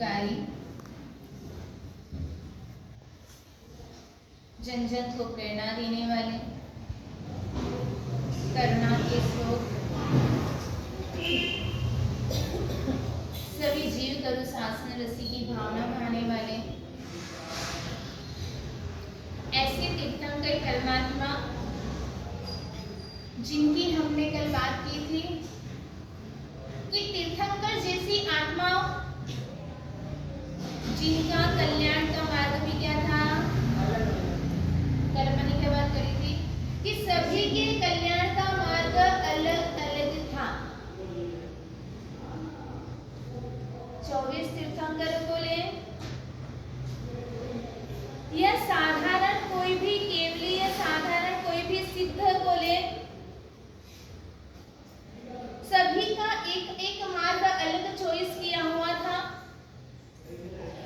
हितकारी, जन जन को प्रेरणा देने वाले, करुणा के स्रोत, सभी जीव तरु शासन रसी की भावना भाने वाले ऐसे तीर्थंकर परमात्मा जिनकी हमने कल बात की थी कि तीर्थंकर जैसी आत्माओं जिनका कल्याण का मार्ग भी क्या था, कल मैंने क्या बात करी थी कि सभी के कल्याण का मार्ग अलग अलग था। 24 तीर्थंकर बोले या साधारण कोई भी केवली या साधारण कोई भी सिद्ध बोले, सभी का एक एक मार्ग अलग चॉइस किया हुआ था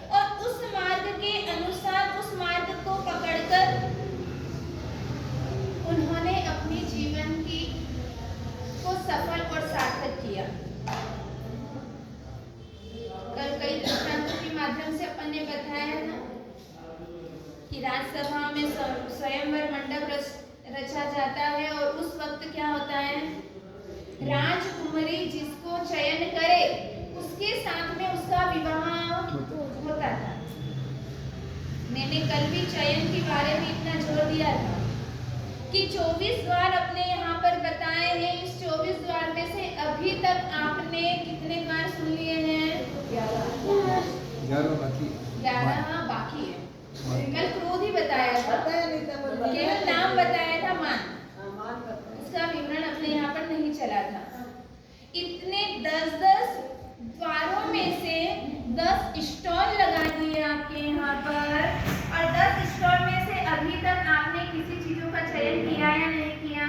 और उस मार्ग के अनुसार उस मार्ग को पकड़कर उन्होंने अपने जीवन की को सफल और सार्थक किया। कल कई दृष्टांतों के माध्यम से अपन ने बताया ना कि राजसभा में स्वयंवर मंडप रचा जाता है और उस वक्त क्या होता है, राजकुमारी जिसको चयन करे उसके साथ में उसका विवाह होता था। मैंने कल भी चयन के बारे में इतना जोर दिया था कि 24 द्वार अपने यहाँ पर बताए हैं। इस 24 द्वार में से अभी तक आपने कितने द्वार सुन लिए हैं? 11 बाकी है। कल क्रोध ही बताया था, केवल नाम बताया था, मान उसका विवरण अपने यहाँ पर नहीं चला था। इतने 10-10 द्वारों में से 10 स्टॉल लगा दिए आपके यहाँ पर और 10 स्टॉल में से अभी तक आपने किसी चीजों का चयन किया या नहीं किया?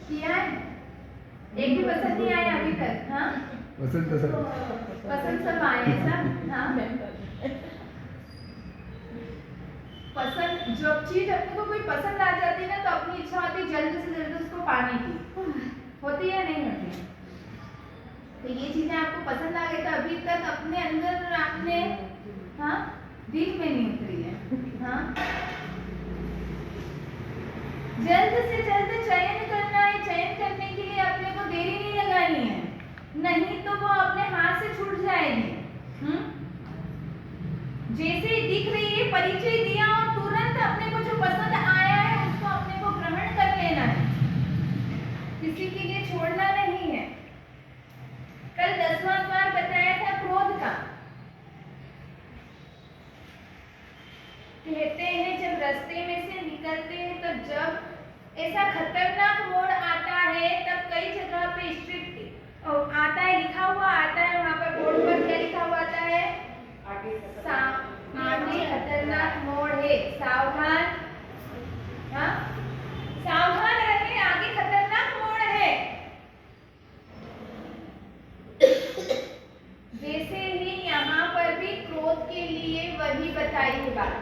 किया है? एक भी पसंद नहीं आया अभी तक? हाँ, पसंद सब आए सब। हाँ, पसंद जब चीज अपने को कोई पसंद आ जाती है ना तो अपनी इच्छा होती है जल्द से जल्द उसको पाने की, होती है नहीं होती? तो ये चीजें आपको पसंद आ गई तो अभी तक अपने अंदर आपने दिल में नहीं उतरी है। जल्द से जल्द चयन करना है। चयन करने के लिए अपने को देरी नहीं लगानी है, नहीं तो वो अपने हाथ से छूट जाएगी। जैसे दिख रही है परिचय दिया और तुरंत अपने को जो पसंद आया है उसको अपने को ग्रहण कर लेना है, किसी के लिए छोड़ना नहीं है। कल 10वां द्वार बताया था क्रोध का। कहते हैं जब रास्ते में से निकलते हैं तो जब ऐसा खतरनाक मोड़ आता है तब कई जगह पे स्ट्रिक्ट आता है, लिखा हुआ आता है, वहां पर बोर्ड पर क्या लिखा हुआ आता है? आगे खतरनाक मोड़ है, सावधान। सावधान रहे, आगे खतरनाक मोड़ है। वैसे ही यहाँ पर भी क्रोध के लिए वही बताई है बात।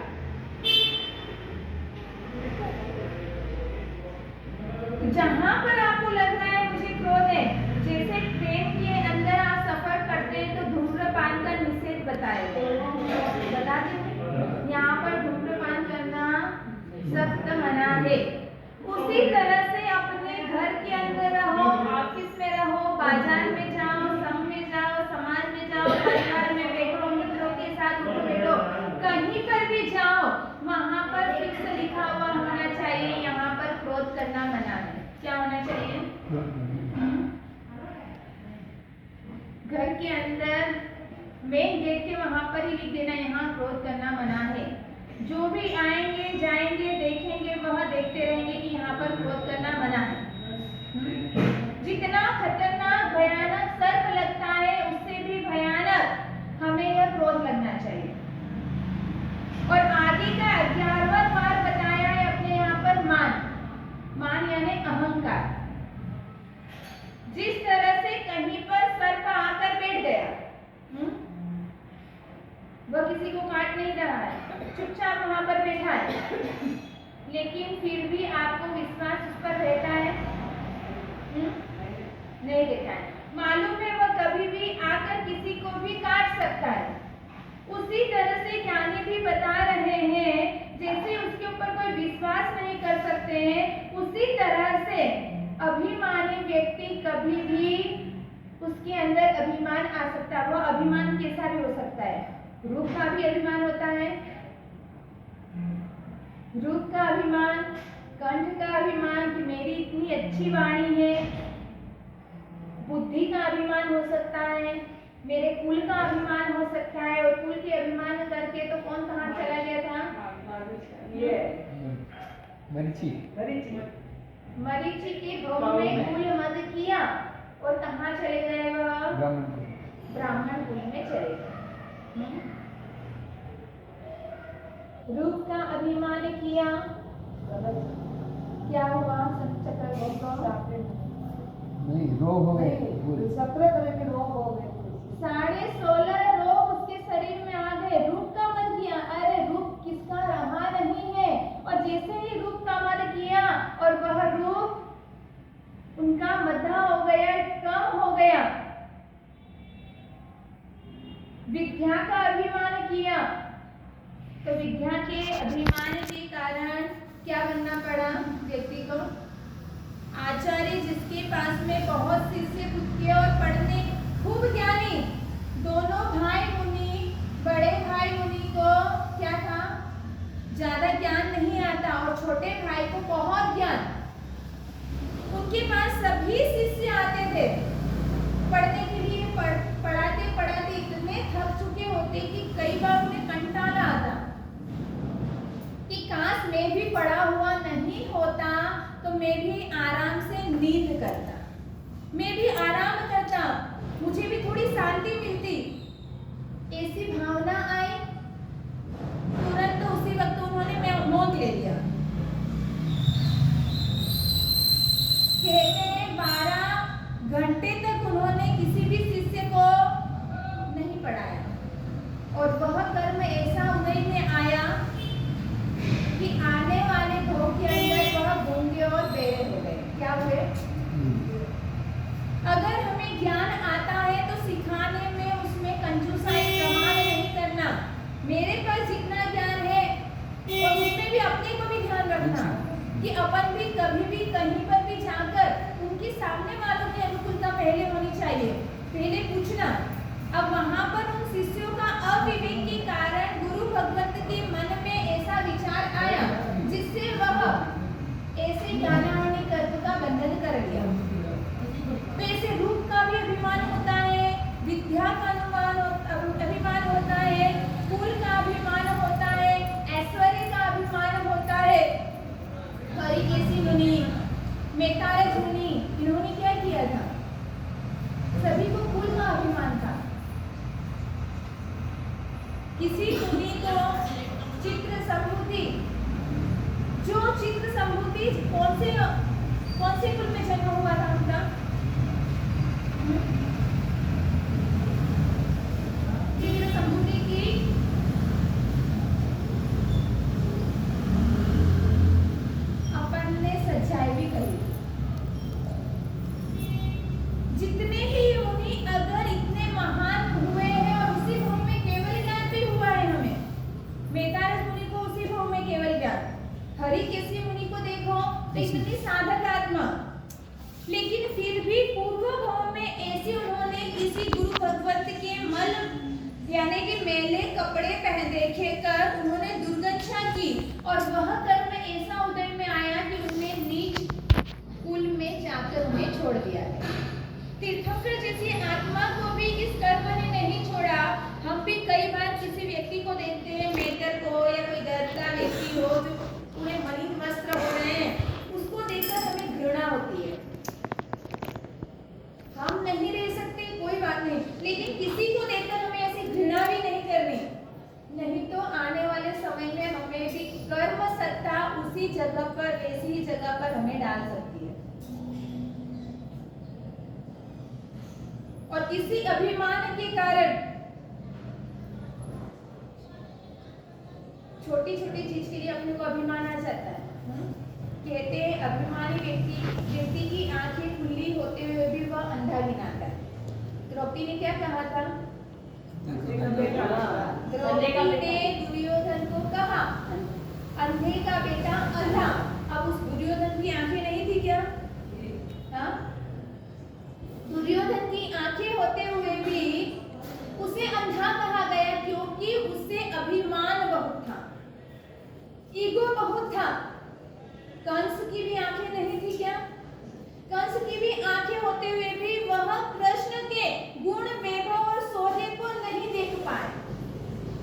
जहां पर आपको लग रहा है मुझे क्रोध है, जैसे ट्रेन के अंदर आप सफर करते हैं तो धूम्रपान का निषेध बताया बता दें, यहाँ पर धूम्रपान करना सख्त मना है। उसी तरह से अपने घर के अंदर रहो, ऑफिस में रहो, बाजार में जाओ, संघ में जाओ, समाज में जाओ, परिवार में बैठो, मित्रों के साथ बैठो, कहीं पर भी जाओ वहां पर फिक्स लिखा हुआ होना चाहिए यहाँ पर क्रोध करना मना है। क्या होना चाहिए? घर के अंदर मेन गेट के वहां पर ही लिख देना यहाँ क्रोध करना मना है। जो भी आएंगे जाएंगे देखेंगे वह देखते रहेंगे कि यहाँ पर क्रोध करना मना है। जितना खतरनाक भयानक सर्प लगता है उससे भी भयानक हमें यह क्रोध लगना चाहिए। और आगे का 11वां द्वार बताया है अपने यहाँ पर मान यानी अहंकार। जिस तरह से कहीं पर सर्प आकर बैठ गया, वह किसी को काट नहीं रहा है, चुपचाप वहां पर बैठा है, लेकिन फिर भी आपको विश्वास उस पर रहता है? नहीं रहता है। मालूम है वह कभी भी आकर किसी को भी काट सकता है। उसी तरह से ज्ञानी भी बता रहे हैं, जैसे उसके ऊपर कोई विश्वास नहीं कर सकते हैं, उसी तरह से अभिमानी व्यक्ति कभी भी उसके अंदर अभिमान आ सकता है। वो अभिमान कैसा भी हो सकता है। रूप का भी अभिमान होता है, रूप का अभिमान, कंठ का अभिमान कि मेरी इतनी अच्छी वाणी है, बुद्धि का अभिमान हो सकता है, मेरे कुल का अभिमान हो सकता है। और कुल के अभिमान करके तो कौन कहाँ चला गया था? ये मरीचि के भवन में कुल मद किया और कहाँ चले गए वह? ब्राह्मण कुल में चले गए। रूप का अभिमान किया, क्या हुआ? नहीं, रोग हो गए, 16.5 रोग उसके शरीर में आ गए। रूप का मद किया, अरे रूप किसका रहा नहीं है। और जैसे ही रूप का मद किया और वह रूप उनका मद्दा हो गया, कम हो गया। विद्या का अभिमान किया, तो विद्या के अभिमान के कारण क्या बनना पड़ा व्यक्ति को? आचार्य जिसके पास में बहुत शिष्य पुत्र और पढ़ने खूब ज्ञानी, दोनों भाई मुनि, बड़े भाई मुनि को क्या था? ज्यादा ज्ञान नहीं आता और छोटे भाई को बहुत ज्ञान। उनके पास सभी शिष्य आते थे पढ़ने के लिए। पढ़ाते पढ़ाते इतने थक चुके होते कि कई बार उन्हें कंटाला आता कि काश मैं भी पढ़ा हुआ नहीं होता तो मैं भी आराम से नींद करता, मैं भी आराम करता, मुझे भी थोड़ी शांति मिलती। ऐसी भावना आई, तुरंत उसी वक्त उन्होंने मौन ले लिया। कहते हैं 12 घंटे तक उन्होंने किसी भी शिष्य को नहीं पढ़ाया और वह कर्म ऐसा उदय में आया कि आने वाले भोग के अंदर वह गूंगे और बेरे हो गए। क्या हुए? अगर हमें ज्ञान आता है तो सिखाने में उसमें कंजूसाई प्रमाण नहीं करना। मेरे पास जितना ज्ञान है और उसमें भी अपने को भी ध्यान रखना कि अपन भी कभी भी कहीं पर भी जाकर उनके सामने वालों की अनुकूलता पहले होनी चाहिए, पहले पूछना। अब वहां पर उन शिष्यों का अविवेक के कारण गुरु भगवत के मन में ऐसा विचार आया जिससे वह ऐसे ज्ञानावनी कर्म का बंधन कर लिया। तो ऐसे रूप का भी अभिमान होता है, विद्या का अभिमान होता है, कुल का अभिमान होता है, ऐश्वर्य का अभिमान होता है। हरिकेशी मुनि, मैतारज मुनि, इन्होंने क्या किया था? सभी को कुल का अभिमान था। किसी मुनि को चित्र संभूति, जो चित्र संभूति कौन से कुल में जन्म हुआ था उनका? चित्र संभूति की अपन ने सच्चाई भी कही। जितने भी मुनि अगर इतने महान हुए हैं और उसी भूमि में केवल ज्ञान भी हुआ है हमें, मैतारज मुनि को उसी भूमि में केवल ज्ञान, हरिकेशी मुनि को देखो तो इतनी साधक आत्मा, लेकिन फिर भी पूर्व भाव में ऐसे उन्होंने किसी गुरु भगवत के मल यानी कि मेले कपड़े पहन देखे कर उन्होंने दुर्गंधा की और वह कर्म ऐसा उदय में आया कि उन्हें नीच कुल में जाकर उन्हें छोड़ दिया है। तीर्थंकर जैसी आत्मा को भी इस कर्म ने नहीं छोड़ा। हम भी कई बार किसी व्यक्ति को देखते हैं, मेटर को या कोई दर्दा व्यक्ति हो जो पूरे मलिन वस्त्र हो रहे हैं, उसको देखकर हमें घृणा होती है। हम नहीं रह सकते कोई बात नहीं, लेकिन किसी को देखकर हमें ऐसी घृणा भी नहीं करनी, नहीं तो आने वाले समय में हमें भी कर्म सत्ता उसी जगह पर, ऐसी ही जगह पर हमें डाल सकती है। और किसी अभिमान के कारण छोटी छोटी चीज के लिए अपने को अभिमान आ जाता है। कहते हैं अभिमानी व्यक्ति की आंखें खुली होते हुए भी वह अंधा गिनाता है। द्रौपदी ने क्या कहा था? देखो, द्रौपदी ने दुर्योधन को कहा अंधे का बेटा अंधा। अब उस दुर्योधन की आंखें नहीं थी क्या? हाँ? दुर्योधन की आंखें होते हुए भी उसे अंधा कहा गया क्योंकि उसे अभिमान बहुत था, ईगो बहुत था। कंस की भी आंखें नहीं थी क्या? कंस की भी आंखें होते हुए भी वह कृष्ण के गुण, वैभव और शौर्य को नहीं देख पाए।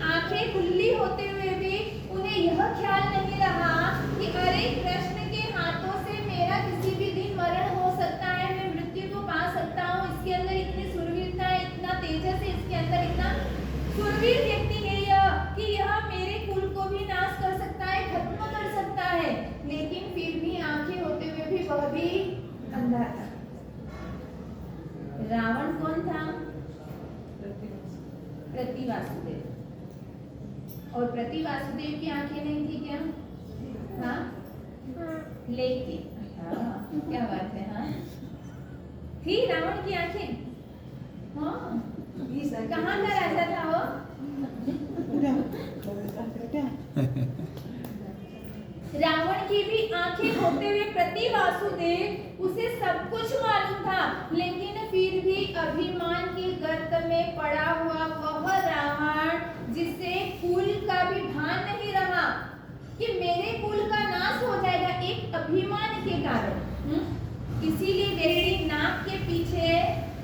आंखें खुली होते हुए भी उन्हें यह ख्याल नहीं रहा कि अरे कृष्ण के हाथों से मेरा किसी भी दिन मरण हो सकता है, मैं मृत्यु को पा सकता हूँ। इसके अंदर इतनी शूरवीरता है, इतना तेजस है, इसके अंदर इतना शूरवीर व्यक्ति है यह कि यह मेरे कुल को भी नाश कर सकता है, खत्म कर सकता है। लेकिन फिर भी आंखें होते हुए भी वह भी अंधा था। रावण कौन था? प्रतिवासुदेव। और प्रतिवासुदेव की आंखें नहीं थी क्या? हाँ, लेकिन हाँ, क्या बात है, हाँ थी रावण की आंखें। हाँ, कहाँ का राजा था वो? रावण की भी आंखें होते हुए प्रतिवासुदेव उसे सब कुछ मालूम था, लेकिन फिर भी अभिमान के गर्त में पड़ा हुआ वह रावण जिसे कुल का भी भान नहीं रहा कि मेरे कुल का नाश हो जाएगा एक अभिमान के कारण। इसीलिए व्यक्ति नाक के पीछे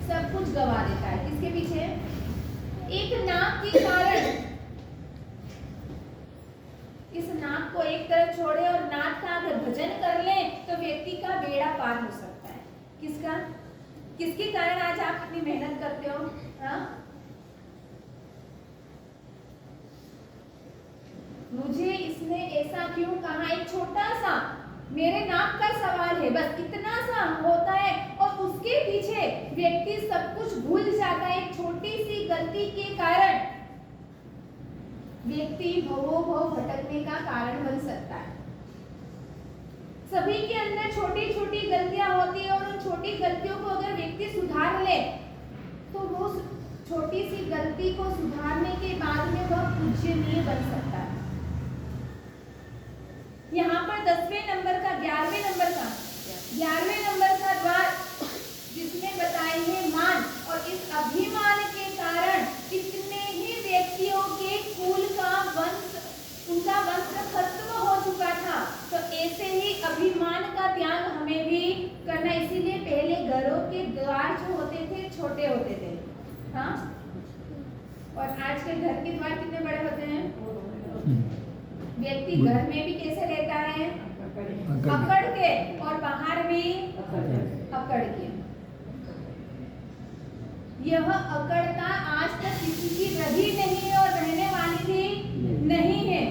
सब कुछ गवा देता है। किसके पीछे? एक नाक के कारण। इस नाक को एक तरफ छोड़े और नाक का अगर भजन कर ले तो व्यक्ति का बेड़ा पार हो सकता है। किसका? किसके कारण आज आप इतनी मेहनत करते हो? हाँ? मुझे इसने ऐसा क्यों कहा? एक छोटा सा मेरे नाक का सवाल है, बस इतना सा होता है और उसके पीछे व्यक्ति सब कुछ भूल जाता है। एक छोटी सी गलती के कारण व्यक्ति भवो भव भटकने का कारण बन सकता है। सभी के अंदर छोटी छोटी गलतियां होती है और उन छोटी गलतियों को अगर व्यक्ति सुधार ले तो वो छोटी सी गलती को सुधारने के बाद में वह पूज्यनीय बन सकता है। यहाँ पर 10वें नंबर का 11वें नंबर का द्वार जिसमें बताए हैं मान, और इस अभिमान के कारण कितने ही व्यक्तियों के कुल का वंश, उनका वंश खत्म हो चुका था। तो ऐसे ही अभिमान का त्याग हमें भी करना। इसीलिए पहले घरों के द्वार जो होते थे छोटे होते थे, हाँ, और आज के घर के द्वार कितने बड़े होते हैं। व्यक्ति घर में भी कैसे रहता है? अकड़ के, और बाहर भी अकड़ के। यह अकड़ता आज तक किसी की रही नहीं और रहने वाली भी नहीं है।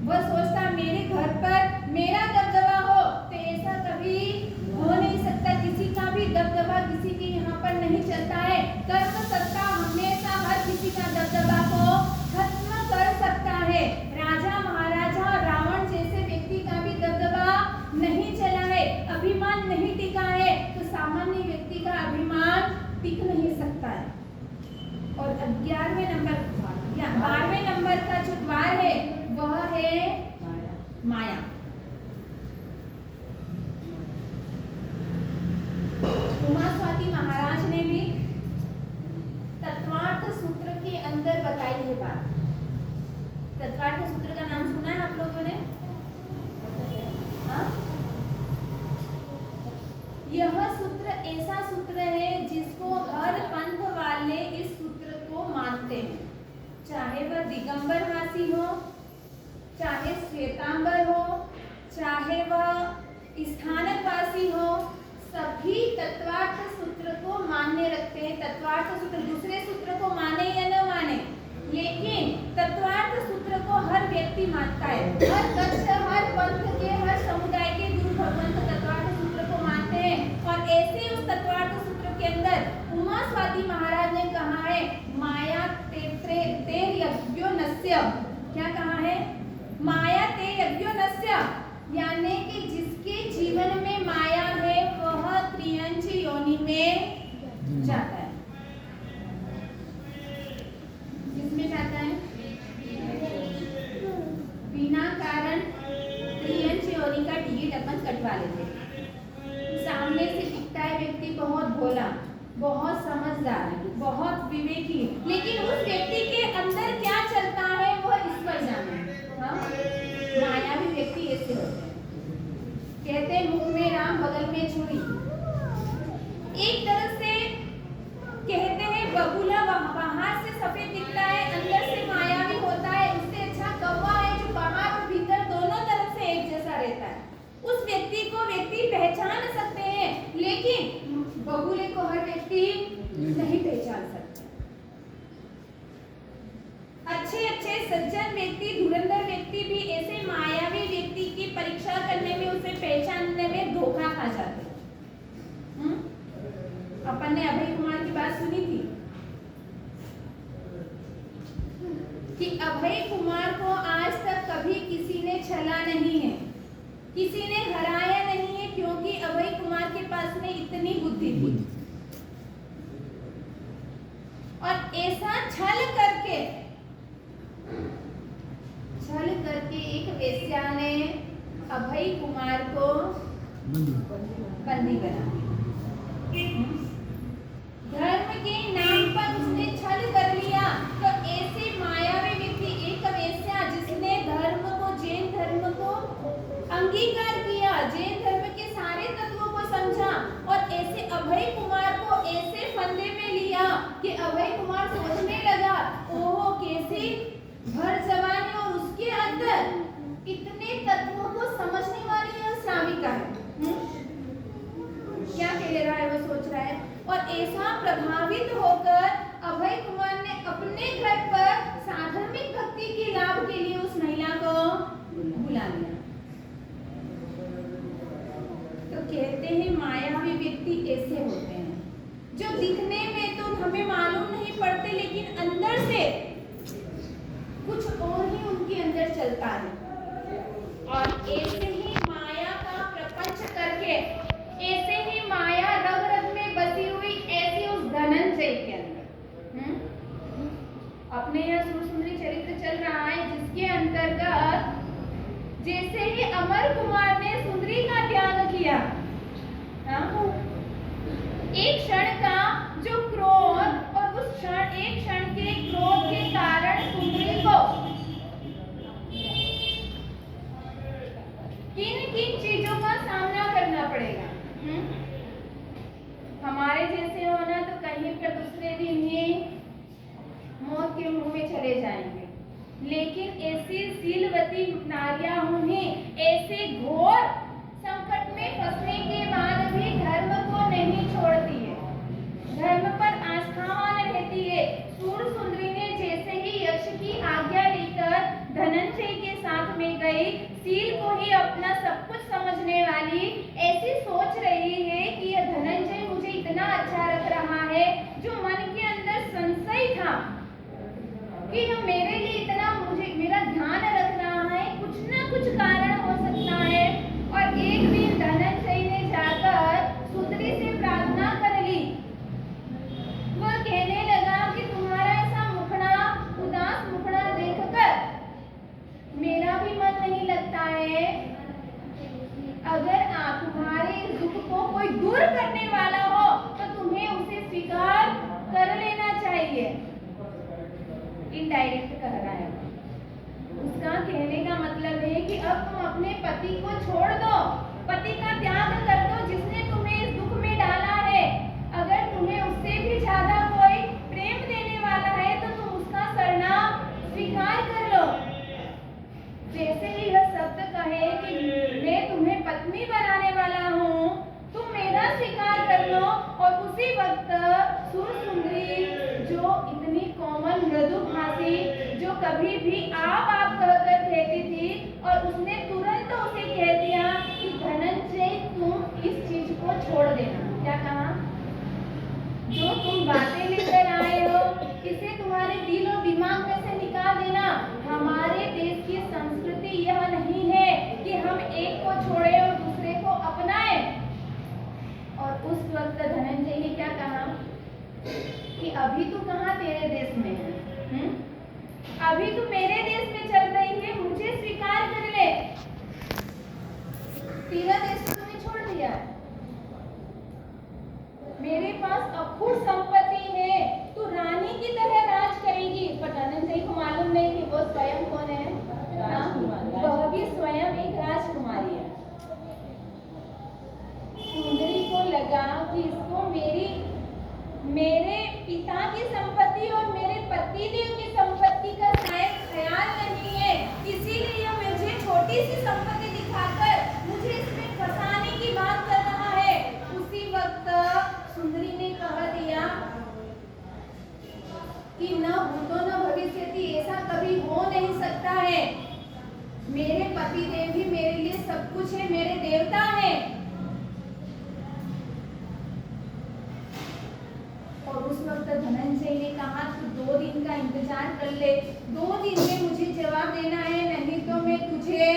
वह सोचता मेरे घर पर मेरा दबदबा हो, तो ऐसा कभी हो नहीं सकता। किसी का भी दबदबा किसी के यहाँ पर नहीं चलता है। कर्म सत्ता हमेशा हर किसी का दबदबा को खत्म कर सकता है। राजा महाराजा रावण जैसे व्यक्ति का भी दबदबा नहीं चला है, अभिमान नहीं टिका है, तो सामान्य व्यक्ति का अभिमान टिक नहीं सकता है। और 11वें नंबर या 12वें नंबर का जो द्वार है वह है माया। उमास्वाति महाराज ने भी तत्वार्थ सूत्र के अंदर बताई है बात। तत्वार्थ सूत्र का नाम सुना है आप लोगों ने? हाँ? यह सूत्र ऐसा सूत्र है जिसको हर पंथ वाले इस सूत्र को मानते हैं, चाहे वह दिगंबरवासी हो, चाहे श्वेतांबर हो, चाहे वह स्थानकवासी हो, सभी तत्वार्थ सूत्र को मान्य रखते हैं। तत्वार्थ सूत्र दूसरे सूत्र को माने या न माने, लेकिन तत्वार्थ सूत्र को हर व्यक्ति मानता है। हर कक्ष, हर पंथ के, हर समुदाय के गुरु भगवंत तत्वार्थ सूत्र को मानते हैं। और ऐसे उस तत्वार्थ सूत्र के अंदर उमास्वाति महाराज ने कहा है माया ते यज्ञो नस्य। क्या कहा है? माया ते यज्ञो नस्य, यानी कि जिसके जीवन में माया है वह त्रियंच योनि में जाता है। ट्रेन का टिकट अपन कटवा लेते हैं। सामने से दिखता है व्यक्ति बहुत भोला, बहुत समझदार, बहुत विवेकी, लेकिन उस व्यक्ति के अंदर क्या चलता है वह ईश्वर जाने। हाँ? मायावी व्यक्ति ऐसे होते हैं, कहते हैं मुख में राम बगल में छुरी। एक तरह से कहते हैं बगुला बाहर से सफेद दिखता है, अंदर से मायावी होता है। उससे अच्छा कौवा है जो बाहर और भीतर दोनों तरफ से एक जैसा रहता है। उस व्यक्ति को व्यक्ति पहचान सकते हैं, लेकिन बगुले को हर व्यक्ति नहीं पहचान सकता। अच्छे सज्जन व्यक्ति, धुरंधर व्यक्ति भी ऐसे मायावी व्यक्ति की परीक्षा करने में, उसे पहचानने में धोखा खा जाते हैं। अपन ने अभय कुमार की बात सुनी थी कि अभय कुमार को आज तक कभी किसी ने छला नहीं है, किसी ने हराया नहीं है, क्योंकि अभय कुमार के पास में इतनी बुद्धि थी। और ऐसा छल करके एक वेश्या ने अभय कुमार को बंदी बना दिया। धर्म के नाम पर उसने छल कर लिया। तो ऐसे मायावी व्यक्ति, एक वेश्या जिसने धर्म को, जैन धर्म को अंगीकार किया, जैन धर्म के सारे तत्वों को समझा, और ऐसे अभय कुमार को ऐसे फंदे में लिया कि अभय कुमार सोचने लगा, ओहो कैसी भर जवानी और उसके अंदर इतने तत्वों को समझने वाली यह श्राविका है। क्या कह रहा है वो सोच रहा है। और ऐसा प्रभावित होकर अभय कुमार ने अपने घर पर साधर्मिक भक्ति के लाभ के लिए उस महिला को बुला लिया। तो कहते हैं मायावी व्यक्ति ऐसे होते हैं जो दिखने में तो हमें मालूम नहीं पड़ते, लेकिन अंदर से कुछ और ही उनके अंदर चलता है। और ऐसे ही माया का प्रपंच करके, ऐसे ही माया रग रग में बसी हुई ऐसी उस धनंजय के अंदर अपने यह सुंदरी चरित्र चल रहा है, जिसके अंतर्गत जैसे ही अमर कुमार ने सुंदरी का त्याग किया, एक क्षण का जो क्रोध, और उस क्षण एक क्षण के क्रोध के कारण सुंदरी को किन चीजों का सामना करना पड़ेगा। हमारे जैसे होना तो कहीं पर दूसरे दिन ही मौत के मुंह में चले जाएंगे, लेकिन ऐसी शीलवती नारियां उन्हें ऐसे घोर संकट में फंसने के बाद भी धर्म को नहीं छोड़ती है, धर्म पर आस्थावान रहती है। सूर सुंदरी ने जैसे ही यक्ष की आज्ञा लेकर धनंजय के साथ में गई, शील को ही अपना सब कुछ समझने वाली, ऐसी सोच रही है कि यह धनंजय मुझे इतना अच्छा रख रहा है, जो मन के अंदर संशय था कि यह मेरे लिए इतना मेरा ध्यान रख रहा है, कुछ ना कुछ कारण हो सकता है। और एक दिन धनंजय ने जाकर सुंदरी से प्रार्थना कर ली। वह कहने लगा कि तुम्हारा ऐसा मुखड़ा, उदास मुखड़ा देखकर मेरा भी मन नहीं लगता है। अगर आप तुम्हारे दुख को कोई दूर करने वाला हो तो तुम्हें उसे स्वीकार कर लेना चाहिए। इनडायरेक्ट कह रहा है। उसका कहने का मतलब है कि अब तुम अपने पति को छोड़ दो, पति का त्याग कर दो, जिसने तुम्हें इस दुख में डाला है। अगर तुम्हें उससे भी ज्यादा कोई प्रेम देने वाला है तो तुम उसका सरनाम स्वीकार कर लो। जैसे ही यह शब्द कहे कि मैं तुम्हें पत्नी बनाने वाला हूँ, तुम मेरा स्वीकार कर लो, और उसी वक्त सुर सुंदरी जो इतनी कोमल मृदुभाषी, जो कभी भी आप कहकर कहती थी, और उसने तुरंत उसे कह दिया कि धनंजय तुम इस चीज को छोड़ देना। क्या कहा? जो तुम बातें लेकर आए हो इसे तुम्हारे दिल और दिमाग में से निकाल देना। हमारे देश की संस्कृति यह नहीं है कि हम एक को छोड़े और दूसरे को अपनाए। और उस वक्त धनंजय ने क्या कहा कि अभी तू कहाँ तेरे देश में है, अभी तू मेरे देश में चल रही है, मुझे स्वीकार कर ले। पिता की संपत्ति और मेरे पतिदेव की संपत्ति का शायद ख्याल नहीं है, इसीलिए मुझे छोटी सी संपत्ति दिखाकर मुझे इसमें फंसाने की बात कर रहा है। उसी वक्त सुंदरी ने कह दिया कि न भूतो न भविष्यति, ऐसा कभी हो नहीं सकता है। मेरे पतिदेव ही मेरे लिए सब कुछ है, मेरे देवता हैं। और उस वक्त धनंजय ने कहा तू 2 दिन का इंतजार कर ले, 2 दिन में मुझे जवाब देना है, नहीं तो मैं तुझे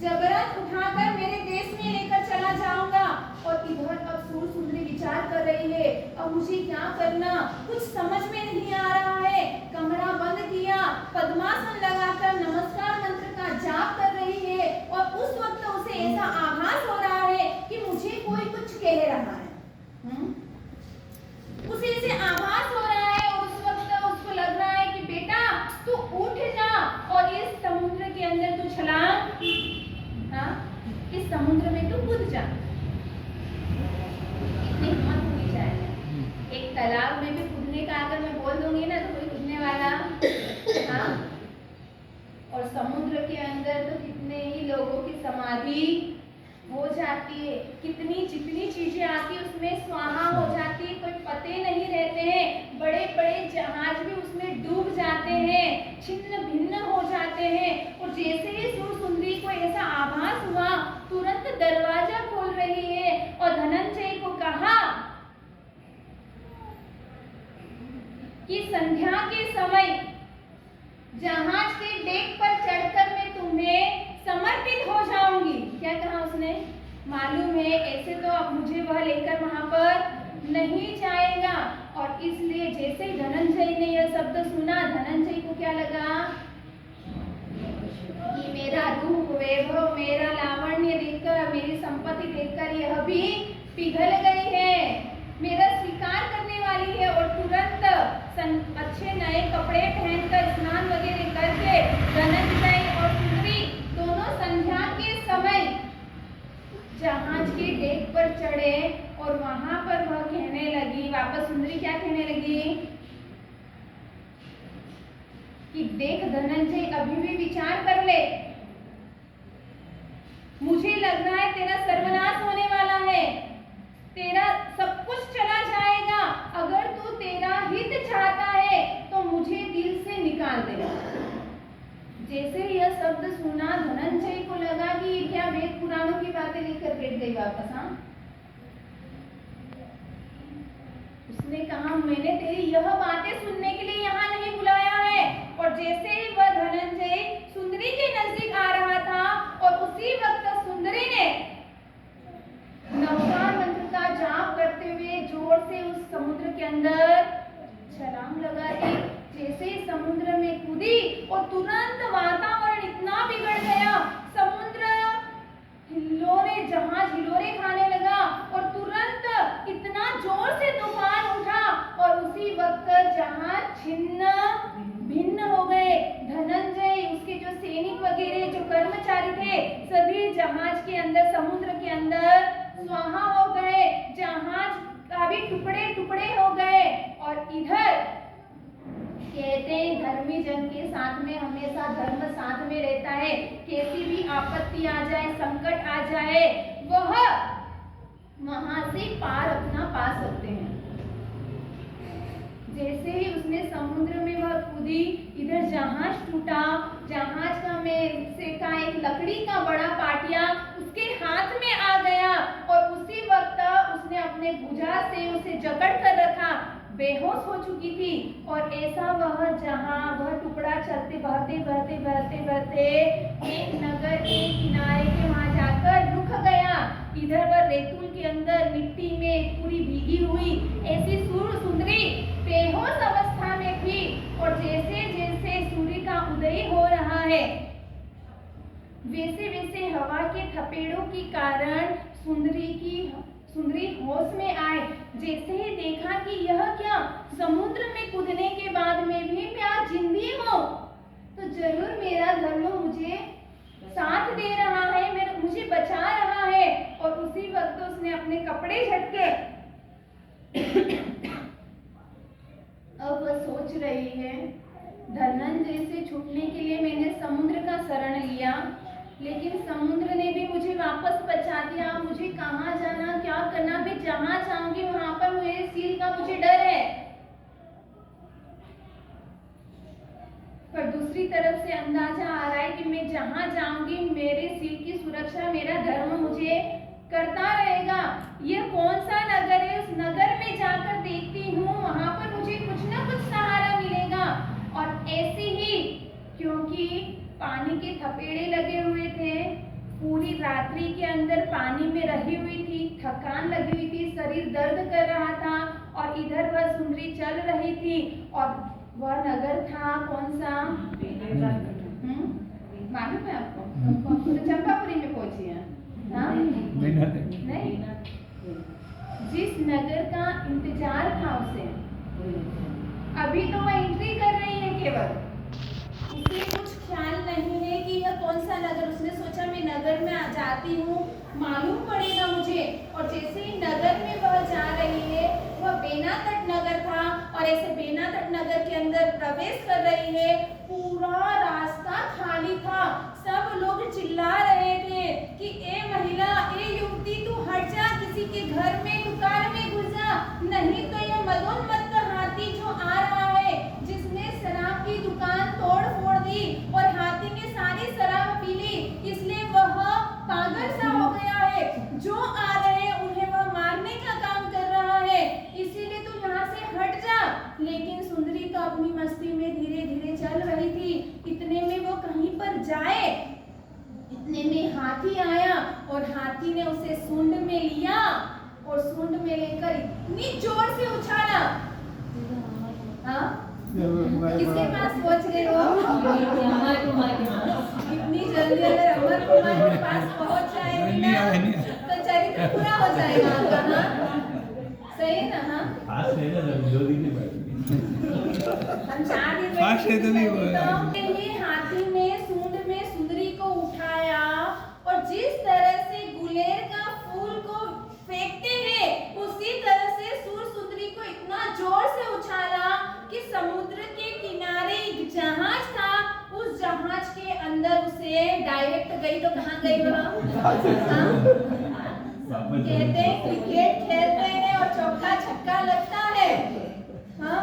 जबरन उठाकर मेरे देश में लेकर चला जाऊंगा। और इधर अब सूर सुंदरी विचार कर रही है, अब मुझे क्या करना, कुछ समझ में नहीं आ रहा है। कमरा बंद किया, पद्मासन लगाकर नमस्कार मंत्र का जाप कर रही है। और उस वक्त उसे ऐसा आभास हो रहा है कि मुझे कोई कुछ कह रहा है। उसे ऐसे आभास हो रहा है और उस वक्त उसको लग रहा है कि बेटा तू उठ जा और इस समुद्र के अंदर तू छलांग, इस समुद्र में तू कूद जा। इतनी हिम्मत होनी चाहिए। एक तालाब में भी कूदने का अगर मैं बोल दूंगी ना तो कोई कूदने वाला, और समुद्र के अंदर तो कितने ही लोगों की समाधि हो जाती है, कितनी जितनी चीजें आती उसमें स्वाहा हो जाती है, कोई पते नहीं रहते हैं। बड़े बड़े जहाज भी उसमें डूब जाते हैं, छिन्न भिन्न हो जाते हैं। और जैसे ही सूर सुंदरी को ऐसा आभास हुआ, तुरंत दरवाजा खोल रही है और धनंजय को कहा कि संध्या के समय जहाज के डेक पर चढ़कर मैं तुम्हें समर्पित हो जाऊंगी। क्या कहा उसने, मालूम है ऐसे तो अब मुझे वह लेकर वहां पर नहीं जाएगा। और इसलिए जैसे ही धनंजय ने यह शब्द सुना, धनंजय को क्या लगा कि मेरा रूप वैभव, मेरा लावण्य देखकर, मेरी संपत्ति देखकर यह भी पिघल गई है, मेरा स्वीकार करने वाली है। और तुरंत अच्छे नए कपड़े पहनकर स्नान वगैरह करके धनंजय और सुंदरी दोनों संध्या के समय जहाज के डेक पर चढ़े। और वहां पर वह कहने लगी, वापस सुंदरी क्या कहने लगी कि देख धनंजय, अभी भी विचार कर ले, मुझे लग रहा है तेरा सर्वनाश होने वाला है, तेरा सब कुछ चला जाएगा। अगर तू तेरा हित चाहता है तो मुझे दिल से निकाल दे। जैसे यह शब्द सुना, धनंजय को लगा कि ये क्या वेद पुराणों की बातें लेकर बैठ गई वापस। उसने कहा मैंने तेरी यह बातें सुनने के लिए यहाँ नहीं बुलाया है। और जैसे ही वह धनंजय सुंदरी के नजदीक आ रहा था और उसी वक्त सुंदरी ने नमस्कार मंत्र का जाप करते हुए जोर से उस समुद्र के अंदर छलांग लगा दी। जैसे ही समुद्र में कूदी और तुरंत वातावरण इतना बिगड़ गया, समुद्र हिलोरे, जहाज हिलोरे खाने लगा और तुरंत इतना जोर से तूफान उठा और उसी वक्त जहाज छिन्न भिन्न हो गए। धनंजय, उसके जो सैनिक वगैरह जो कर्मचारी थे, सभी जहाज के अंदर, समुद्र के अंदर स्वाहा हो गए, जहाज का भी टुकड़े टुकड़े हो गए। और इधर कहते हैं धर्मी जन के साथ में हमेशा धर्म साथ में रहता है। कैसी भी आपत्ति आ जाए, संकट आ जाए, वह वहां से पार अपना पा सकते हैं। जैसे ही उसने समुद्र में वह कूदी, इधर जहाज टूटा, जहाज का में से का एक लकड़ी का बड़ा पाटिया उसके हाथ में आ गया और उसी वक्त उसने अपने भुजा से उसे जकड़ कर रखा, बेहोश हो चुकी थी। और ऐसा वह जहां वह टुकड़ा चलते बहते बहते बहते बहते एक नगर के किनारे के वहां जाकर रुक गया। इधर वह रेतुल के अंदर मिट्टी में पूरी भीगी हुई ऐसी सुंदरी बेहोश अवस्था में थी। और जैसे जैसे सूर्य का उदय हो रहा है, वैसे वैसे हवा के थपेड़ों के कारण सुंदरी होश में आए। जैसे ही देखा कि यह क्या, समुद्र में कूदने के बाद में भी मैं आज जिंदी हूँ, तो जरूर मेरा धर्म मुझे साथ दे रहा है, मुझे बचा रहा है। और उसी वक्त उसने अपने कपड़े झटके लेकिन समुद्र ने भी मुझे वापस बचा दिया। मुझे कहाँ जाना, क्या करना, मैं जहाँ जाऊंगी वहां पर मेरे सील का मुझे डर है। पर दूसरी तरफ से अंदाजा आ रहा है कि मैं जहाँ जाऊंगी मेरे सील की सुरक्षा मेरा धर्म मुझे करता रहेगा। ये कौन सा नगर है, उस नगर में जाकर देखती हूँ, वहां पर मुझे कुछ ना कुछ सहारा मिलेगा। और ऐसे ही, क्योंकि पानी के थपेड़े लगे हुए थे, पूरी रात्रि के अंदर पानी में रही हुई थी, थकान लगी हुई थी, शरीर दर्द कर रहा था, और इधर वह सुंदरी चल रही थी। और वह नगर था कौन सा, मालूम है आपको? तो चंपापुरी में पहुंची है। हाँ? नहीं, जिस नगर का इंतजार था उसे, अभी तो वह एंट्री कर रही है केवल, उसे कुछ ख्याल नहीं है कि यह कौन सा नगर। उसने सोचा मैं नगर में आ जाती हूँ, मालूम पड़ेगा मुझे। और जैसे ही नगर में वह जा रही है, वह बेनातट नगर था, और ऐसे बेनातट नगर के अंदर प्रवेश कर रही है, पूरा रास्ता खाली था। सब लोग चिल्ला रहे थे कि ए महिला, ए युवती, तू हट जा, किसी के घर में दुकान में घुस जा, नहीं तो यह मदोन्मत्त हाथी जो आ रहा है, जिसने शराब की दुकान तोड़ फोड़ दी और हाथी ने सारी शराब पी ली, इसलिए वह पागल सा हो गया है। जो आ रहे हैं उन्हें वह मारने का काम कर रहा है, इसीलिए तू यहाँ से हट जा। लेकिन सुंदरी तो अपनी मस्ती में धीरे धीरे चल रही थी। इतने में वो कहीं पर जाए, इतने में हाथी आया, और हाथी ने उसे सूंड में लिया, और सूंड में लेकर इतनी जोर से उछाला। हाँ? किसके पास पहुंच गए हो? इतनी जल्दी अगर अमर कुमार के पास पहुंच जाएगी ना, तो चरित्र पूरा हो जाएगा आपका। हाँ? सही है ना? हाँ? हम 4 दिन ये हाथी ने सूंड में सुंदरी को उठाया, और जिस तरह से गुलेर का फूल को फेंकते हैं, उसी तरह से सूर सुंदरी को इतना जोर से उछाला कि समुद्र के किनारे एक जहाज था, उस जहाज के अंदर उसे डायरेक्ट गई। तो कहाँ गई वह? कहते हैं क्रिकेट खेलते हैं और चौका छक्का लगता है। हाँ?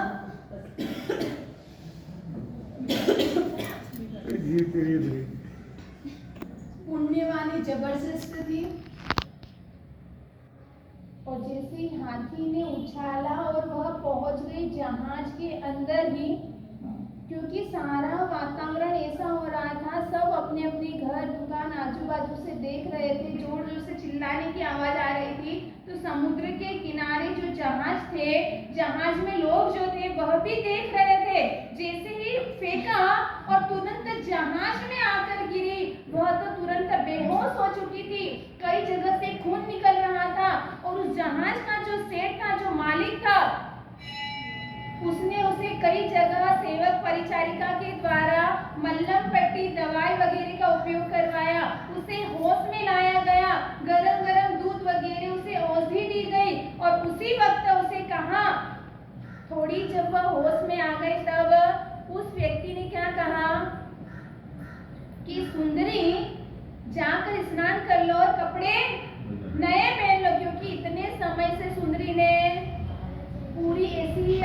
पुण्यवानी जबरदस्त थी, और जैसे ही हाथी ने उछाला और वह पहुंच गई जहाज के अंदर ही, क्योंकि सारा वातावरण ऐसा हो रहा था, सब अपने अपने घर दुकान आजू बाजू से देख रहे थे, जोर जोर से चिल्लाने की आवाज आ रही थी। तो समुद्र के किनारे जो जहाज थे, जहाज में लोग जो थे वह भी देख रहे थे। जैसे ही फेंका और तुरंत जहाज में आकर गिरी, वह तो तुरंत बेहोश हो चुकी थी, कई जगह से खून निकल रहा था। और उस जहाज का जो सेठ था, जो मालिक था, उसने उसे कई जगह सेवक परिचारिका के द्वारा मल्लम पट्टी, दवाई वगैरह का उपयोग करवाया, उसे होश में लाया गया, गरम गरम दूध वगैरह उसे औषधि दी गई। और उसी वक्त उसे कहा, थोड़ी जब वह होश में आ गई, तब उस व्यक्ति ने क्या कहा कि सुंदरी, जाकर स्नान कर लो और कपड़े नए पहन लो, क्योंकि इतने समय से सुंदरी ने पूरी ऐसी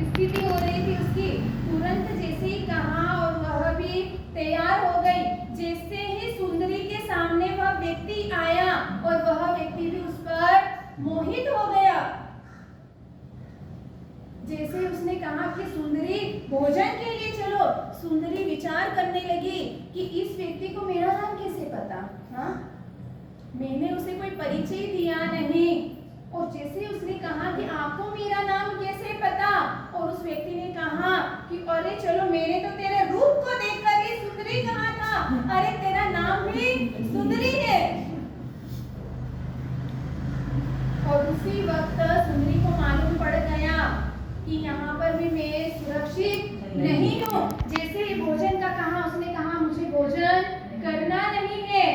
स्थिति हो रही थी उसकी। तुरंत जैसे ही कहा और वह भी तैयार हो गई। जैसे ही सुंदरी के सामने वह व्यक्ति आया, और वह व्यक्ति भी उस पर मोहित हो गया। जैसे उसने कहा कि सुंदरी भोजन के लिए चलो, सुंदरी विचार करने लगी कि इस व्यक्ति को मेरा नाम कैसे पता। हाँ, मैंने उसे कोई परिचय दिया नहीं। और जैसे उसने कहा कि आपको मेरा नाम कैसे पता, और उस व्यक्ति ने कहा कि अरे चलो, मैंने तो तेरे रूप को देखकर ही सुंदरी कहा था, अरे तेरा नाम भी सुंदरी है। और उसी वक्त सुंदरी को मालूम पड़ गया कि यहाँ पर भी मैं सुरक्षित नहीं हूँ। जैसे ही भोजन का कहा, उसने कहा मुझे भोजन करना नहीं है।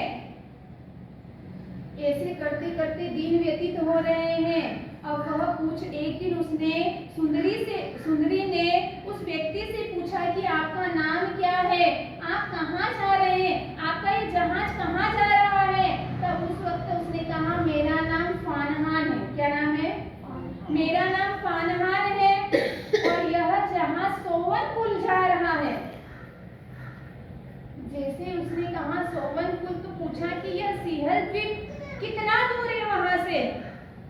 ऐसे करते करते दिन व्यतीत हो रहे हैं। अब वह एक दिन उसने सुंदरी ने उस व्यक्ति से पूछा कि आपका नाम क्या है, आप कहाँ जा रहे हैं, आपका ये जहाज कितना दूर है वहां से?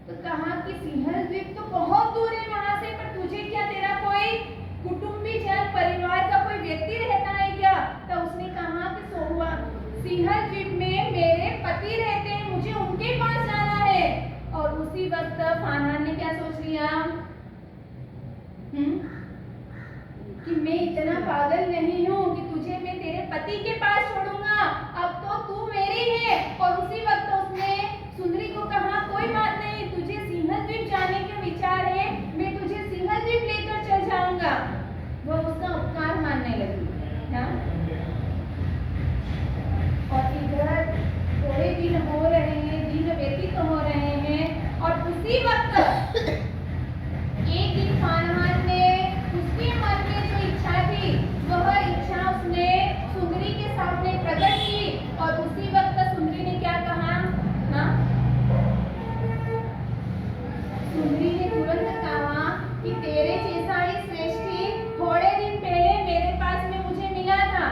तो कहा कि सिंहल द्वीप तो बहुत दूर है वहां से, पर तुझे क्या, तेरा कोई कुटुंबी जन परिवार का कोई व्यक्ति रहता है क्या? तो उसने कहा कि सिंहल द्वीप में मेरे पति रहते हैं, मुझे उनके पास जाना है। और उसी वक्त फारहान ने क्या सोच लिया कि मैं इतना पागल नहीं हूँ कि तुझे मैं तेरे पति के पास छोड़ूंगा, अब तो तू मेरी है। और उसी वक्त उसने सुंदरी को कहा कोई बात नहीं, तुझे सिंहल द्वीप जाने का विचार है, मैं तुझे सिंहल द्वीप लेकर चल जाऊंगा। वो उसका उपकार मानने लगी ना। और इधर थोड़े दिन हो रहे हैं, दिन व्यतीत हो रहे हैं, और उसी वक्त एक दिन फारहान ने उसके मन में जो इच्छा थी वह इच्छा उसने सुंदरी के सामने प्रकट की। और उसी वक्त सुंदरी ने क्या कहा? हाँ, सुंदरी ने तुरंत कहा कि तेरे जैसा ही श्रेष्ठी थोड़े दिन पहले मेरे पास में मुझे मिला था,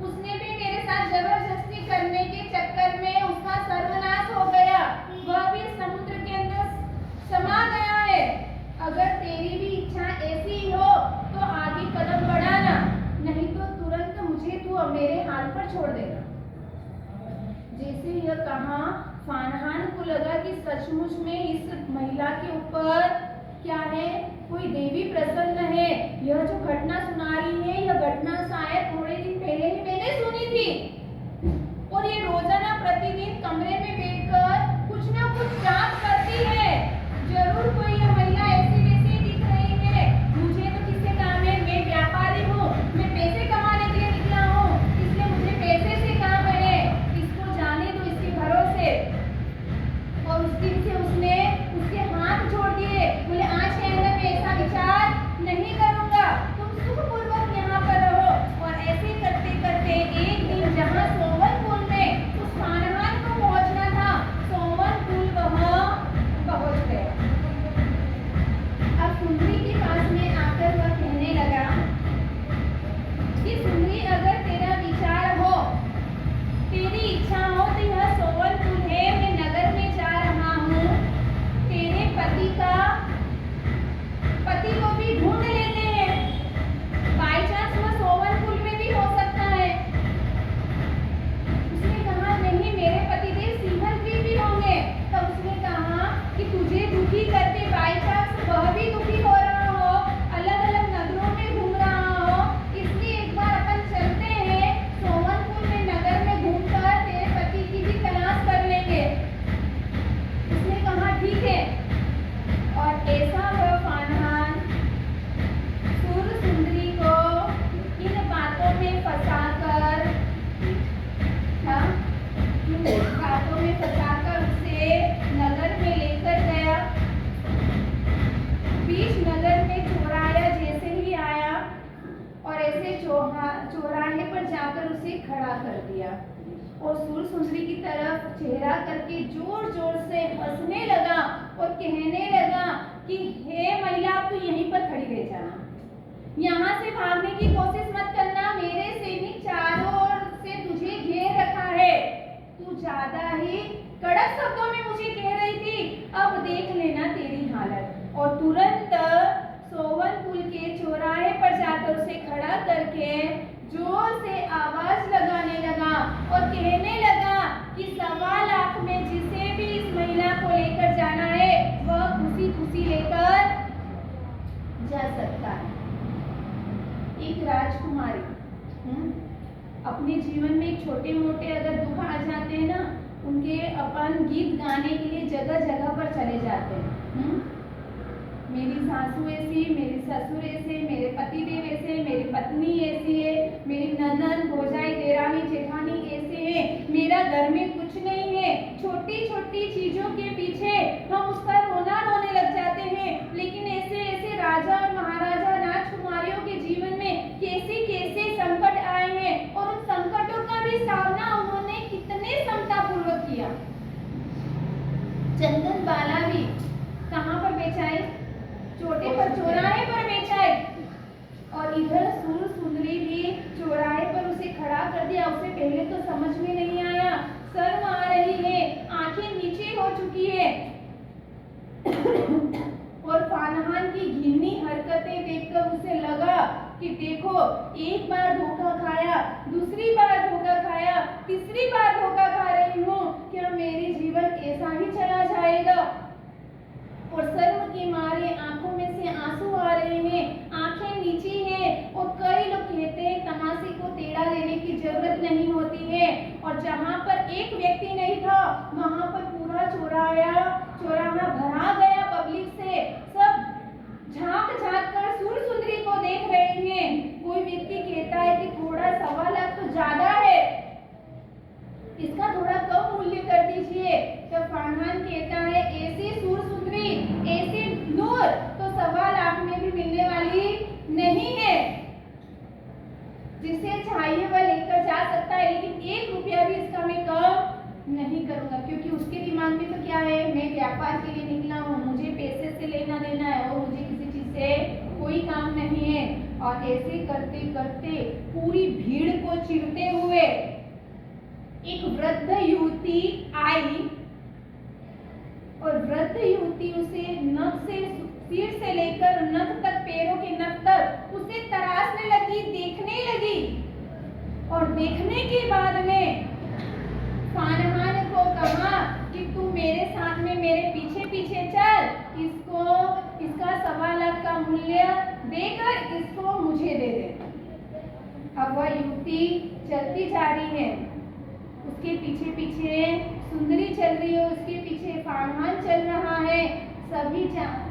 उसने भी मेरे साथ जबरदस्ती करने के चक्कर में उसका सर्वनाश हो गया, वह भी समुद्र के अंदर समा गया है। अगर तेरी भी इच्छा ऐसी ही हो तो आगे कदम बढ़ाना, नहीं तो तुरंत मुझे तू मेरे हाथ पर छोड़ देना। जैसे यह कहा, फारहान को लगा कि सचमुच में इस महिला के ऊपर क्या है, कोई देवी प्रसन्न है। यह जो घटना सुना रही है, यह घटना शायद थोड़े दिन पहले ही मैंने सुनी थी, और ये रोजाना प्रतिदिन कमरे में बैठकर कुछ ना कुछ जाप करती है। जरूर कोई यह महिला ऐसी वैसी दिख रही है। मुझे तो किससे काम है, मैं व्यापारी हूँ, मैं पैसे कमाने के लिए निकला हूँ, इसलिए मुझे पैसे से काम है, इसको जाने दो इसके भरोसे। और उस दिन से उसने उसके हाथ छोड़ दिए, बोले आज के अंदर मैं ऐसा विचार नहीं करूंगा, तुम सुखपूर्वक यहाँ पर रहो। और ऐसे करते करते एक दिन जहाँ सोवन पुल में उस फारहान को पहुँचना था, सोवन पुल वह पहुँच गया। अब सुंदरी के पास में आकर वह कहने लगा कि सुंदरी, अगर तेरा विचार हो, तेरी इच्छा हो तो यह सोवन पुल है, मैं नगर में जा रहा हूँ, तेरे पति को भी ढूंढ लेते हैं, बाई चांस वह सोवन पुल में भी हो सकता है। उसने कहा नहीं, मेरे पतिदेव सिंहल द्वीप भी होंगे। तब उसने कहा कि तुझे दुखी करके बाई चांस वह भी दुखी हो रहा हो, अलग अलग नगरों में घूम रहा हो, इसलिए एक बार अपन चलते हैं सोवन पुल में, नगर में घूमकर तेरे पति की भी तलाश कर लेंगे। उसने कहा ठीक है। और ऐसा वह फारहान सुंदरी को इन बातों में फंसाकर उसे नगर में लेकर गया। बीच नगर में चौराहा जैसे ही आया और ऐसे चौराहे पर जाकर उसे खड़ा कर दिया और सुंदरी की तरफ चेहरा करके जोर जोर से हंसने लगा और कहने लगा कि हे महिला, आप तो यहीं पर खड़ी रह जाना, यहाँ से भागने की कोशिश मत करना, मेरे सैनिक चारों ओर से तुझे घेर रखा है। तू ज्यादा ही कड़क शब्दों में मुझे कह रही थी, अब देख लेना तेरी हालत। और तुरंत सोवन पुल के चौराहे पर जाकर उसे खड़ा करके जोर से आवाज लगाने लगा और कहने लगा कि 1.25 लाख में जिसे भी इस महिला को लेकर जाना है वह खुशी खुशी लेकर जा सकता है। एक राजकुमारी अपने जीवन में छोटे मोटे अगर दुख आ जाते हैं ना, उनके अपन गीत गाने के लिए जगह जगह पर चले जाते हैं। मेरी सासू ऐसी, मेरे ससुर ऐसे, मेरे पतिदेव ऐसे, मेरी पत्नी ऐसी है, मेरी ननद भौजाई देरानी जेठानी ऐसे है, मेरा घर में कुछ नहीं है। छोटी छोटी चीजों के पीछे हम उसका रोने लग जाते हैं। लेकिन ऐसे ऐसे राजा और महाराजा राजकुमारियों के जीवन में कैसे कैसे संकट आए हैं और उन संकटों का भी सामना उन्होंने कितने समतापूर्वक किया। चंदन बाला भी कहाँ पर बेचा है? चोटे पर, चौराहे पर बेचा है। और इधर सुंदरी भी चौराहे पर उसे खड़ा कर दिया। उसे पहले तो समझ में नहीं आया, शर्म आ रही है, आंखें नीचे कि देखो, एक बार धोखा खाया, दूसरी बार धोखा खाया, तीसरी बार धोखा खा रही हूँ, क्या मेरी जीवन ऐसा ही चला जाएगा? और शर्म के मारे आंखों में से आंसू आ रहे हैं, आंखें नीची हैं और कई लोग कहते हैं तमाशे को टेढ़ा देने की जरूरत नहीं होती है। और जहाँ पर एक व्यक्ति नहीं था, वहाँ पर पूरा चौराहा भरा गया पब्लिक से। सब झांक कर सुर सुंदरी को देख रहे हैं। कोई व्यक्ति कहता है कि थोड़ा 1.25 लाख तो ज्यादा है, इसका थोड़ा कम मूल्य कर दीजिए। तो फरहान कहता है ऐसी सुर सुंदरी, ऐसी नूर तो 1.25 लाख में भी मिलने वाली नहीं है। जिसे चाहिए वह लेकर जा सकता है, लेकिन 1 रुपया भी इसका मैं कम नहीं करूंगा, क्योंकि उसके दिमाग में तो क्या है, मैं व्यापार के लिए निकला हूँ, मुझे पैसे से लेना देना है और मुझे किसी चीज से कोई काम नहीं है। और ऐसे करते करते पूरी भीड़ को चिढ़ते हुए एक वृद्ध युवती आई और वृद्ध युवती उसे नख से, सिर से लेकर नख तक, पैरों के नख तक उसे तराशने लगी, देखने लगी। और देखने के बाद में फानहान को कहा कि तू मेरे साथ में मेरे पीछे पीछे चल, इसका 1.25 लाख का मूल्य देकर इसको मुझे दे दे। अब वह युवती चलती जा रही है, उसके पीछे पीछे सुंदरी चल रही है, उसके पीछे फानहान चल रहा है। सभी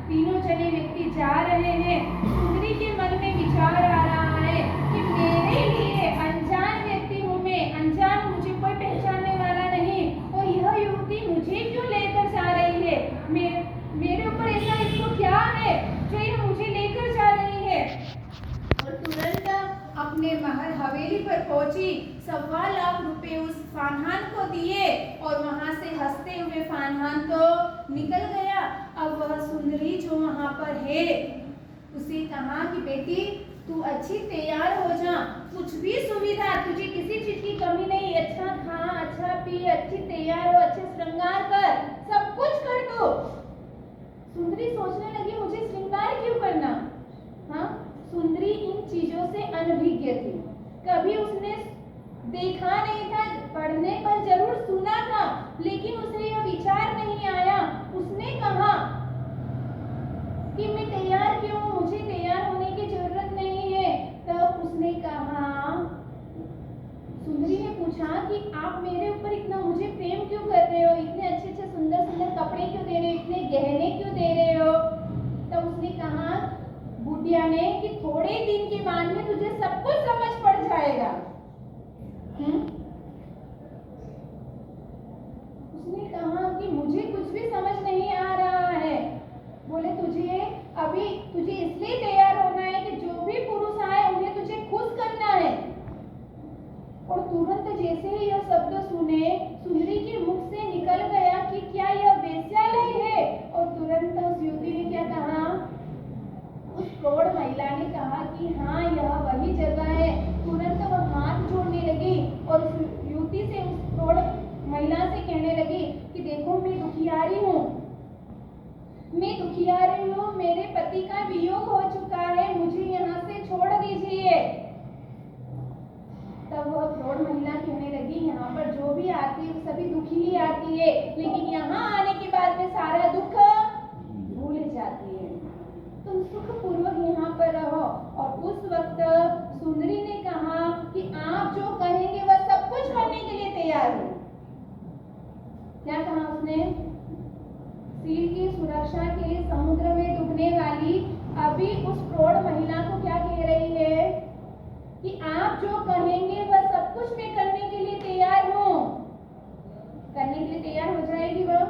तीनों जने व्यक्ति जा रहे हैं। सुंदरी के मन में विचार आ रहा है कि मेरे लिए अनजान व्यक्ति हूँ मैं, अनजान, मुझे कोई पहचानने वाला नहीं, और यह युवती मुझे क्यों लेकर जा रही है? मेरे ऊपर ऐसा इसको क्या है जो यह मुझे लेकर जा रही है? और तुरंत अपने महल हवेली पर पहुंची, 1.25 लाख रुपए उस फानहान को दिए और वहां से हंसते हुए फानहान तो निकल गया। अब वह सुंदरी जो वहां पर है उसे कहा कि बेटी तू अच्छी तैयार हो जा, कुछ भी सुविधा, तुझे किसी चीज की कमी नहीं, अच्छा खा, अच्छा पी, अच्छी तैयार हो, अच्छे श्रृंगार कर, सब कुछ कर दो। सुंदरी सोचने लगी मुझे श्रृंगार क्यों करना? हाँ, सुंदरी इन चीजों से अनभिज्ञ थी, कभी उसने देखा नहीं था, पढ़ने पर जरूर सुना था, लेकिन उसे यह विचार नहीं आया। उसने कहा कि मैं तैयार क्यों, मुझे तैयार होने की जरूरत नहीं है। तब उसने कहा, सुंदरी ने पूछा कि आप मेरे ऊपर इतना मुझे प्रेम क्यों कर रहे हो, इतने अच्छे अच्छे सुंदर सुंदर कपड़े क्यों दे रहे हो, इतने गहने क्यों दे रहे हो? तब उसने कहा बुढ़िया ने कि थोड़े दिन के बाद में तुझे सब कुछ समझ पड़ जाएगा। उसने कहा कि मुझे कुछ भी समझ नहीं आ रहा है। बोले तुझे इसलिए तैयार होना है कि जो भी पुरुष आए उन्हें तुझे खुश करना है। और तुरंत जैसे ही यह शब्द सुने, सुंदरी के मुख से निकल गया कि क्या यह वेश्यालय है? और तुरंत उस युवती ने क्या कहा, उस प्रौढ़ महिला ने कहा कि हाँ यह वही जगह है। तुरंत वह हाथ जोड़ने लगी और उस युवती से, उस प्रौढ़ महिला से कहने लगी कि देखो मैं दुखियारी हूँ, मेरे पति का वियोग हो चुका है, मुझे यहाँ से छोड़ दीजिए। तब वह प्रौढ़ महिला कहने लगी यहाँ पर जो भी आती है सभी दुखी ही आती है, लेकिन यहाँ आने के बाद में सारा दुख भूल जाती है, तुम सुखपूर्वक यहाँ पर रहो। और उस वक्त सुंदरी ने कहा कि आप जो कहेंगे वह सब कुछ करने के लिए तैयार हूँ। क्या कहा उसने? सील की सुरक्षा के लिए समुद्र में डूबने वाली अभी उस प्रौढ़ महिला को क्या कह रही है कि आप जो कहेंगे वह सब कुछ मैं करने के लिए तैयार हूँ। करने के लिए तैयार हो जाएगी वह?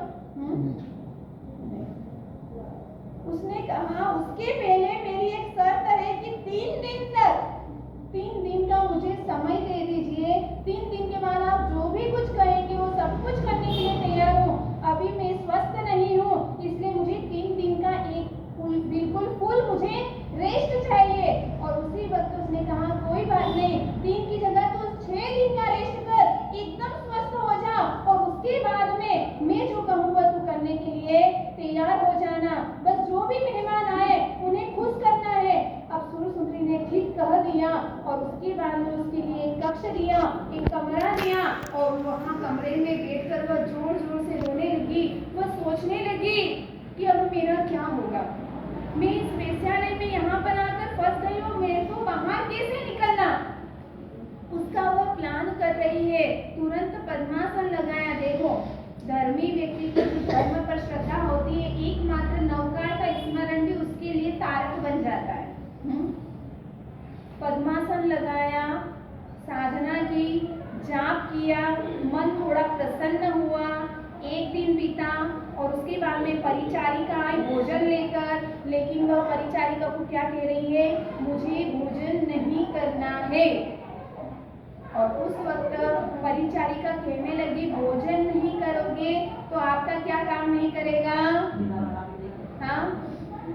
उसने कहा उसके पहले मेरी एक शर्त है कि 3 दिन का मुझे समय दे दीजिए। 3 दिन के बाद आप जो भी कुछ कहेंगे वो सब कुछ करने के लिए तैयार हूँ। अभी मैं स्वस्थ नहीं हूँ, इसलिए मुझे 3 दिन का बिल्कुल फुल मुझे रेस्ट चाहिए। और उसी वक्त उसने कहा कोई बात नहीं, 3 की जगह तो 6 दिन का रेस्ट कर, एकदम कमरे में बैठकर वह जोर जोर से रोने लगी। वह सोचने लगी कि अब मेरा क्या होगा, मैं इस वेश्यालय में यहाँ पर आकर फंस गई हूँ, मेरे को बाहर कैसे निकलना। उसका वह प्लान कर रही है, तुरंत पद्मासन लगाया। देखो, धर्मी व्यक्ति की धर्म पर श्रद्धा होती है, एकमात्र नवकाल का स्मरण भी उसके लिए तारक बन जाता है। पद्मासन लगाया, साधना की, जाप किया, मन थोड़ा प्रसन्न हुआ। एक दिन बीता और उसके बाद में परिचारिका आई भोजन लेकर, लेकिन वह परिचारिका को क्या कह रही है, मुझे भोजन नहीं करना है। और उस वक्त परिचारिका कहने लगी, भोजन नहीं करोगे तो आपका क्या काम नहीं करेगा, हाँ,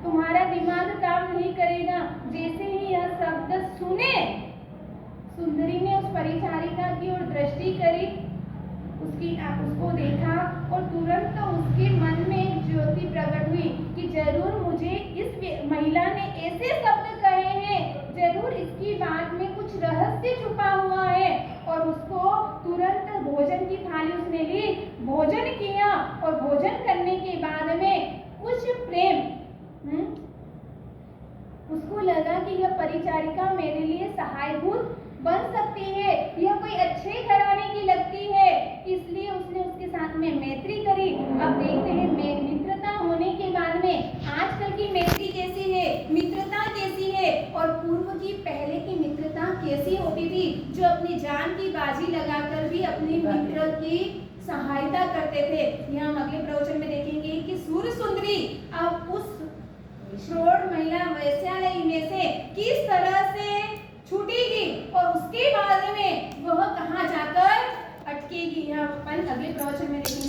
तुम्हारा दिमाग काम नहीं करेगा। जैसे ही यह शब्द सुने, सुंदरी ने उस परिचारिका की ओर दृष्टि करी, उसको देखा और तुरंत उसके मन में एक ज्योति प्रकट हुई कि जरूर मुझे इस महिला ने ऐसे शब्द कहे हैं, जरूर इसकी बात में कुछ रहस्य छुपा हुआ है। और उसको तुरंत भोजन की थाली उसने ली, भोजन किया और भोजन करने के बाद में कुछ प्रेम, उसको लगा कि यह परिचारिका मेरे लिए सहायभूत बन सकती है, यह कोई अच्छे घराने की लगती है, इसलिए उसने उसके साथ में मैत्री करी। अब देखते हैं मित्रता होने के बाद में आजकल की मैत्री कैसी है, मित्रता कैसी है और पूर्व की पहले की मित्रता कैसी होती थी, जो अपनी जान की बाजी लगाकर भी अपने मित्र की सहायता करते थे। यह हम अगले प्रवचन में देखेंगे कि सूर्य सुंदरी अब उस श्रोण महिला वेश्यालय में से किस तरह से छूटेगी और उसके बाद में वह कहाँ जाकर अटकेगी, यह अपन अगले प्रवचन में देखेंगे।